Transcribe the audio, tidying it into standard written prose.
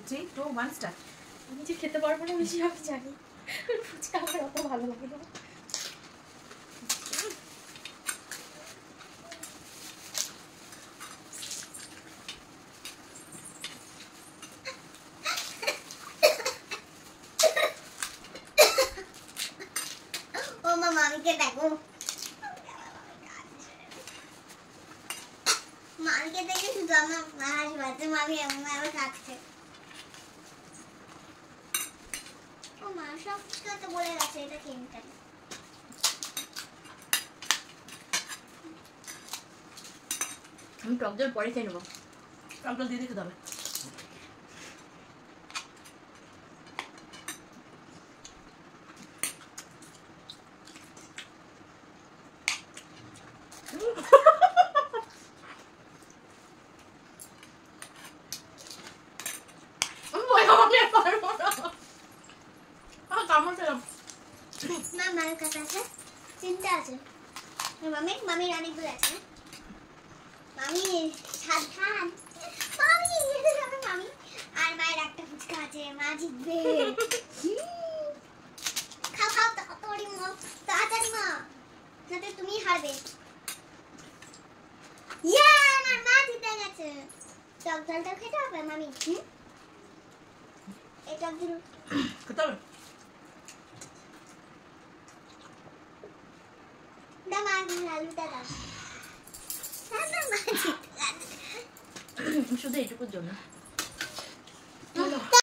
3, 2, 1 start. আমি যে খেতে পারবো না বেশি আমি জানি, ফুচকা আমার অত ভালো লাগে না। ও মা, মামিকে দেখো, মামিকে দেখে শুধু আমার হাসি পাচ্ছে। মামি এমন ভাবে খাচ্ছে। ও মা, সব ফুচকা তো বলে গেছে, এটা কেমন? আমি টক জল পরে খেয়ে নেবো। টক জল দিয়ে খেতে হবে। মামার কাছে আছে, চিন্তা আছে। মামির অনেকগুলো আছে। মামি সাবধান, মামি মামি আর মায়ের একটা ফুচকা আছে, মা জিতবে। খাও খাও তাড়াতাড়ি মা, তাড়াতাড়ি মা, নাতে তুমি হারবে। ইয়া, আমার মা জিতে গেছে। টক ঝালটা খেতে হবে মামি। এই টক ঝাল খেতে হবে। দাও আলুটা দাও। শুধু এইটুকুর জন্য।